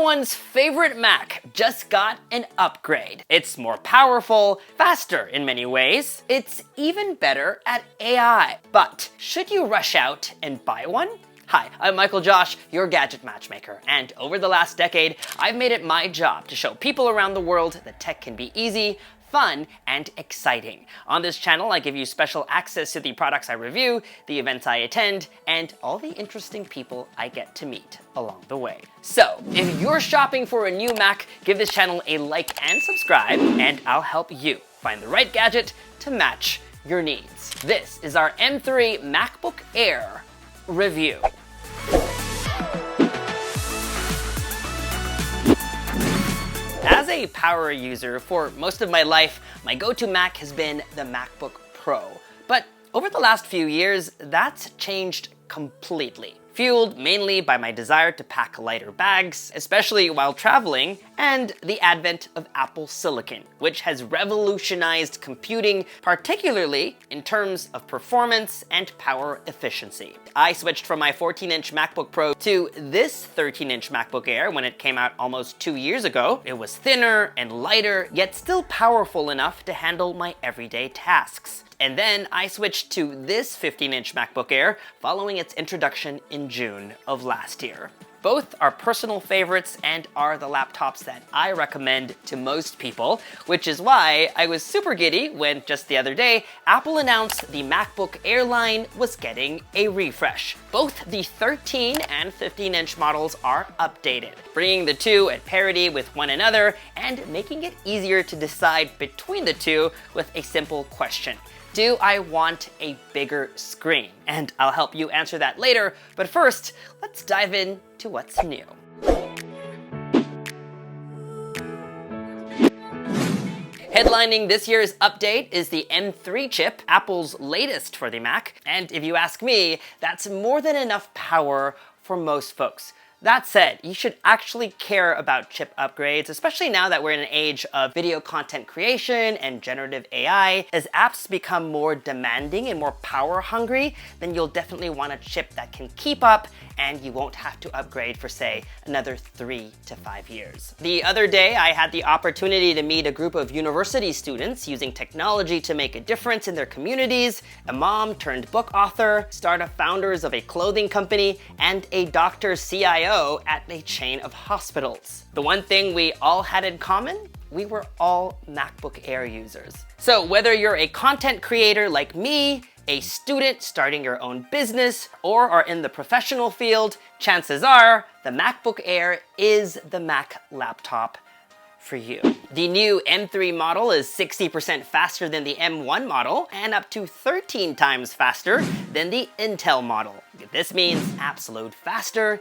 Everyone's favorite Mac just got an upgrade. It's more powerful, faster in many ways. It's even better at AI. But should you rush out and buy one? Hi, I'm MICHAELJOSH, your gadget matchmaker, and over the last decade, I've made it my job to show people around the world that tech can be easy, fun, and exciting. On this channel, I give you special access to the products I review, the events I attend, and all the interesting people I get to meet along the way. So, if you're shopping for a new Mac, give this channel a like and subscribe, and I'll help you find the right gadget to match your needs. This is our M3 MacBook Air review. As a power user for most of my life, my go-to Mac has been the MacBook Pro. But over the last few years, that's changed completely. Fueled mainly by my desire to pack lighter bags, especially while traveling, and the advent of Apple Silicon, which has revolutionized computing, particularly in terms of performance and power efficiency. I switched from my 14-inch MacBook Pro to this 13-inch MacBook Air when it came out almost 2 years ago. It was thinner and lighter, yet still powerful enough to handle my everyday tasks. And then I switched to this 15-inch MacBook Air following its introduction in June of last year. Both are personal favorites and are the laptops that I recommend to most people, which is why I was super giddy when just the other day, Apple announced the MacBook Air line was getting a refresh. Both the 13 and 15-inch models are updated, bringing the two at parity with one another and making it easier to decide between the two with a simple question. Do I want a bigger screen? And I'll help you answer that later, but first, let's dive in to what's new. Headlining this year's update is the M3 chip, Apple's latest for the Mac, and if you ask me, that's more than enough power for most folks. That said, you should actually care about chip upgrades, especially now that we're in an age of video content creation and generative AI. As apps become more demanding and more power hungry, then you'll definitely want a chip that can keep up and you won't have to upgrade for, say, another 3 to 5 years. The other day, I had the opportunity to meet a group of university students using technology to make a difference in their communities, a mom turned book author, startup founders of a clothing company, and a doctor CIO at a chain of hospitals. The one thing we all had in common? We were all MacBook Air users. So whether you're a content creator like me, a student starting your own business, or are in the professional field, chances are the MacBook Air is the Mac laptop for you. The new M3 model is 60% faster than the M1 model and up to 13 times faster than the Intel model. This means apps load faster,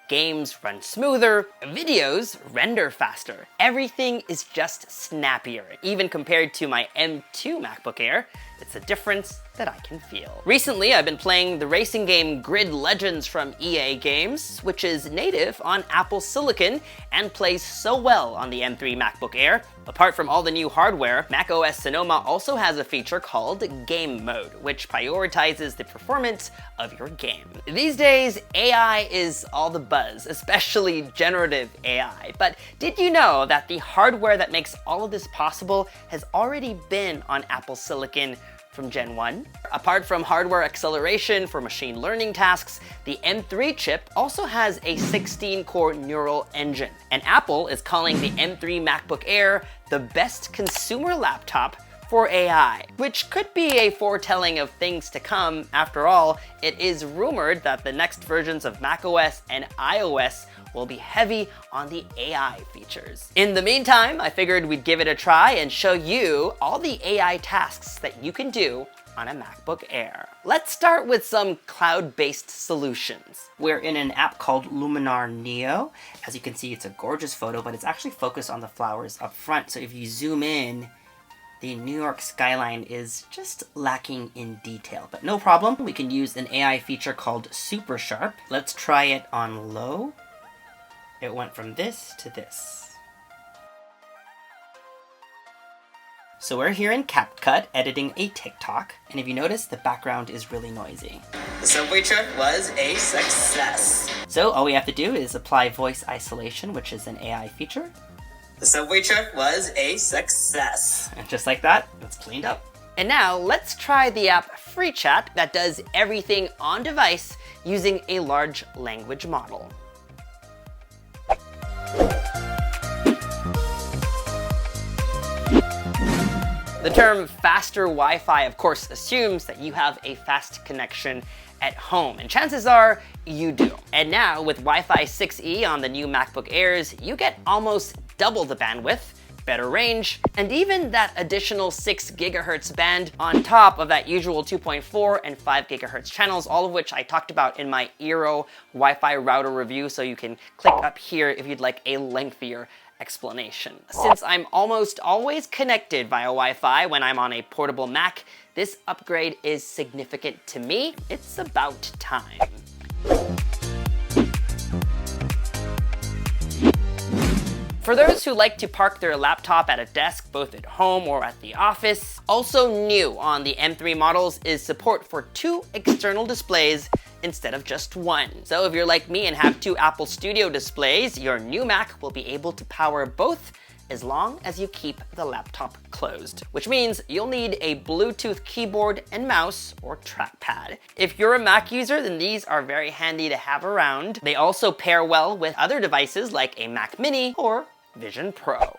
games run smoother, videos render faster. Everything is just snappier, even compared to my M2 MacBook Air. It's a difference that I can feel. Recently, I've been playing the racing game Grid Legends from EA Games, which is native on Apple Silicon and plays so well on the M3 MacBook Air. Apart from all the new hardware, macOS Sonoma also has a feature called Game Mode, which prioritizes the performance of your game. These days, AI is all the buzz, especially generative AI. But did you know that the hardware that makes all of this possible has already been on Apple Silicon from Gen 1. Apart from hardware acceleration for machine learning tasks, the M3 chip also has a 16-core neural engine. And Apple is calling the M3 MacBook Air the best consumer laptop for AI, which could be a foretelling of things to come. After all, it is rumored that the next versions of macOS and iOS will be heavy on the AI features. In the meantime, I figured we'd give it a try and show you all the AI tasks that you can do on a MacBook Air. Let's start with some cloud-based solutions. We're in an app called Luminar Neo. As you can see, it's a gorgeous photo, but it's actually focused on the flowers up front. So if you zoom in, the New York skyline is just lacking in detail, but no problem. We can use an AI feature called Super Sharp. Let's try it on low. It went from this to this. So we're here in CapCut editing a TikTok, and if you notice, the background is really noisy. The subway trip was a success. So all we have to do is apply voice isolation, which is an AI feature. The subway trip was a success. And just like that, it's cleaned up. And now let's try the app FreeChat that does everything on device using a large language model. The term faster Wi-Fi, of course, assumes that you have a fast connection at home, and chances are you do. And now with Wi-Fi 6E on the new MacBook Airs, you get almost double the bandwidth, better range, and even that additional 6 gigahertz band on top of that usual 2.4 and 5 gigahertz channels, all of which I talked about in my Eero Wi-Fi router review, so you can click up here if you'd like a lengthier explanation. Since I'm almost always connected via Wi-Fi when I'm on a portable Mac, this upgrade is significant to me. It's about time. For those who like to park their laptop at a desk, both at home or at the office, also new on the M3 models is support for 2 external displays instead of just 1. So if you're like me and have 2 Apple Studio displays, your new Mac will be able to power both as long as you keep the laptop closed, which means you'll need a Bluetooth keyboard and mouse or trackpad. If you're a Mac user, then these are very handy to have around. They also pair well with other devices like a Mac Mini or Vision Pro.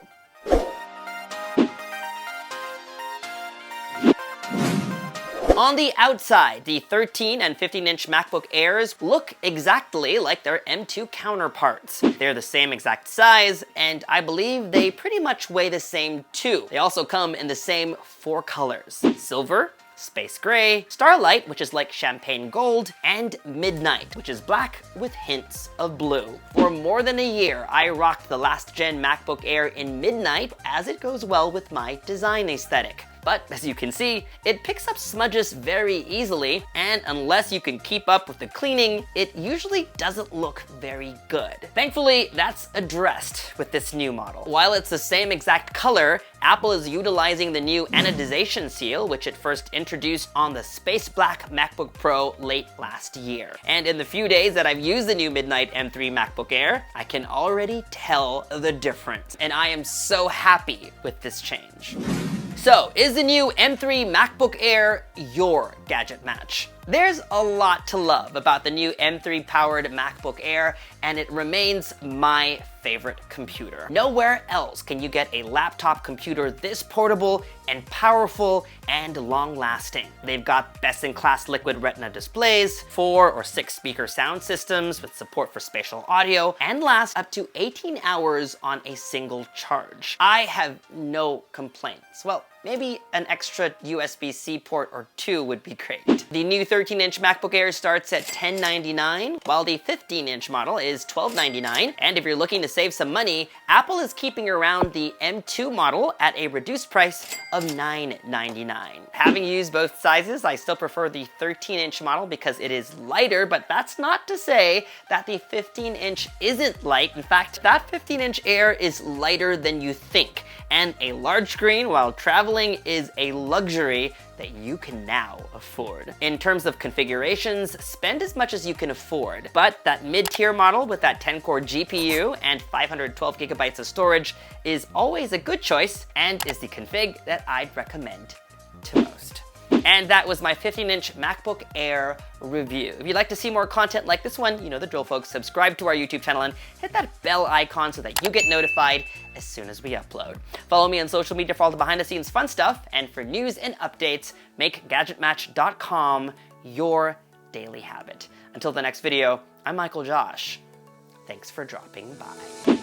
On the outside, the 13 and 15-inch MacBook Airs look exactly like their M2 counterparts. They're the same exact size, and I believe they pretty much weigh the same too. They also come in the same 4 colors: silver, space gray, starlight, which is like champagne gold, and midnight, which is black with hints of blue. For more than a year, I rocked the last gen MacBook Air in midnight, as it goes well with my design aesthetic. But as you can see, it picks up smudges very easily, and unless you can keep up with the cleaning, it usually doesn't look very good. Thankfully, that's addressed with this new model. While it's the same exact color, Apple is utilizing the new anodization seal, which it first introduced on the Space Black MacBook Pro late last year. And in the few days that I've used the new Midnight M3 MacBook Air, I can already tell the difference, and I am so happy with this change. So, is the new M3 MacBook Air your gadget match? There's a lot to love about the new M3 powered MacBook Air, and it remains my favorite computer. Nowhere else can you get a laptop computer this portable and powerful and long-lasting. They've got best-in-class liquid retina displays, 4 or 6 speaker sound systems with support for spatial audio, and last up to 18 hours on a single charge. I have no complaints. Well, maybe an extra USB-C port or 2 would be great. The new 13-inch MacBook Air starts at $1099, while the 15-inch model is $1299. And if you're looking to save some money, Apple is keeping around the M2 model at a reduced price of $999. Having used both sizes, I still prefer the 13-inch model because it is lighter, but that's not to say that the 15-inch isn't light. In fact, that 15-inch Air is lighter than you think. And a large screen while traveling is a luxury that you can now afford. In terms of configurations, spend as much as you can afford, but that mid-tier model with that 10-core GPU and 512 gigabytes of storage is always a good choice and is the config that I'd recommend to most. And that was my 15-inch MacBook Air review. If you'd like to see more content like this one, you know the drill, folks. Subscribe to our YouTube channel and hit that bell icon so that you get notified as soon as we upload. Follow me on social media for all the behind-the-scenes fun stuff, and for news and updates, make GadgetMatch.com your daily habit. Until the next video, I'm MICHAELJOSH. Thanks for dropping by.